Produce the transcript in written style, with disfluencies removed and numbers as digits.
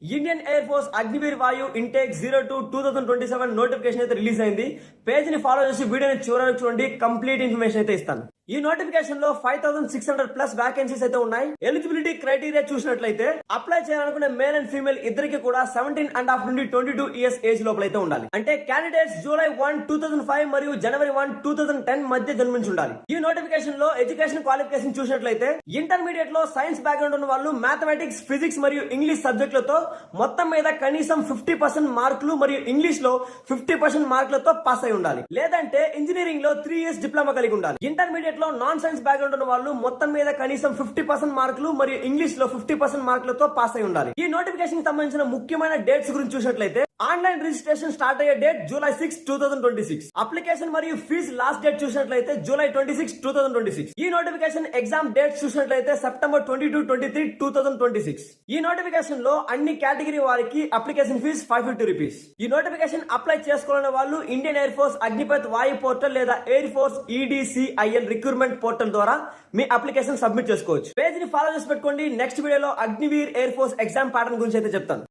Indian air force Agniveer వాయు intake 02/2027 notification అయితే release అయింది. పేజ్ ని ఫాలో చేసి వీడియోని చివరికి చూడండి, కంప్లీట్ ఇన్ఫర్మేషన్ అయితే ఇస్తాను. ఈ నోటిఫికేషన్ లో 5600+ వేకెన్సీస్ అయితే ఉన్నాయి. ఎలిజిబిలిటీ క్రైటీరియా చూసినట్లయితే అప్లై చేయాలనుకునే మేల్ అండ్ ఫీమేల్ ఇద్దరికి కూడా 17.5 నుండి 22 ఇయర్స్ ఏజ్ లోపల అయితే ఉండాలి. అంటే క్యాండిడేట్స్ జూలై 1, 2005 మరియు జనవరి 1, 2010 మధ్య జన్మించి ఉండాలి. ఈ నోటిఫికేషన్ లో ఎడ్యుకేషన్ క్వాలిఫికేషన్ చూసినట్లయితే ఇంటర్మీడియట్ లో సైన్స్ బ్యాక్గ్రౌండ్ ఉన్న వాళ్ళు మ్యాథమెటిక్స్, ఫిజిక్స్ మరియు ఇంగ్లీష్ సబ్జెక్టులతో మొత్తం మీద కనీసం 50% మార్కులు మరియు ఇంగ్లీష్ లో 50% మార్కులతో పాస్ అయి ఉండాలి. లేదంటే ఇంజనీరింగ్ లో 3 ఇయర్స్ డిప్లొమా కలిగి ఉండాలి. ఇంటర్మీడియట్ లో నాన్ సైన్స్ బ్యాక్గ్రౌండ్ ఉన్న వాళ్ళు మొత్తం మీద కనీసం 50% మార్కులు మరియు ఇంగ్లీష్ లో 50% మార్కులతో పాస్ అయి ఉండాలి. ఈ నోటిఫికేషన్ సంబంధించిన ముఖ్యమైన డేట్స్ గురించి చూసినట్లయితే ఆన్లైన్ రిజిస్ట్రేషన్ స్టార్ట్ అయ్యే డేట్ జూలై 6, 2026. అప్లికేషన్ మరియు ఫీజు లాస్ట్ డేట్ చూసినట్లయితే జూలై 26, 2026. ఈ నోటిఫికేషన్ ఎగ్జామ్ డేట్ చూసినట్లయితే సెప్టెంబర్ 22, 23, 2026. ఈ నోటిఫికేషన్ లో అన్ని కేటగిరీ వారికి అప్లికేషన్ ఫీజు 550 రూపీస్. ఈ నోటిఫికేషన్ అప్లై చేసుకోవాలనే వాళ్ళు ఇండియన్ ఎయిర్ ఫోర్స్ అగ్నిపథ్ వాయు పోర్టల్ లేదా air force EDCIL recruitment portal ద్వారా మీ అప్లికేషన్ సబ్మిట్ చేసుకోవచ్చు. పేజ్ ని ఫాలో చేసి పెట్టుకోండి. నెక్స్ట్ వీడియోలో Agniveer air force exam pattern గురించి అయితే చెప్తాను.